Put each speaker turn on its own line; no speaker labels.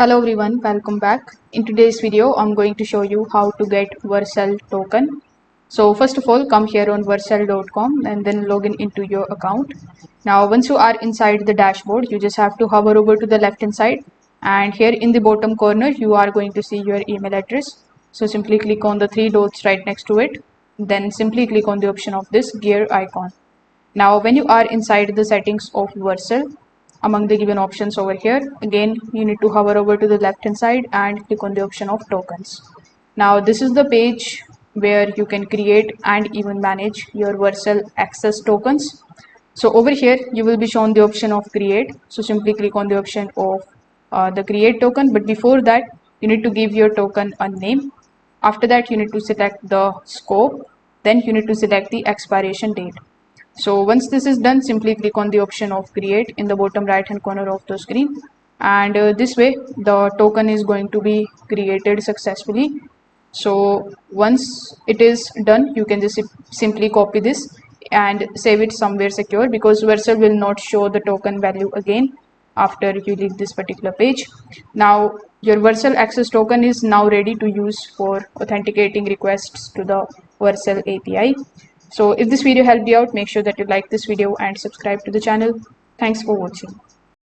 Hello everyone, welcome back. In today's video, I'm going to show you how to get Vercel token. So first of all, come here on vercel.com and then log into your account. Now, once you are inside the dashboard, you just have to hover over to the left hand side, and here in the bottom corner, you are going to see your email address. So simply click on the three dots right next to it. Then simply click on the option of this gear icon. Now, when you are inside the settings of Vercel, among the given options over here, again you need to hover over to the left hand side and click on the option of tokens. Now this is the page where you can create and even manage your Vercel access tokens. So over here you will be shown the option of create, so simply click on the option of the create token, but before that you need to give your token a name. After that you need to select the scope, then you need to select the expiration date. So once this is done, simply click on the option of create in the bottom right hand corner of the screen, and this way the token is going to be created successfully. So once it is done, you can just simply copy this and save it somewhere secure, because Vercel will not show the token value again after you leave this particular page. Now your Vercel access token is now ready to use for authenticating requests to the Vercel API. So if this video helped you out, make sure that you like this video and subscribe to the channel. Thanks for watching.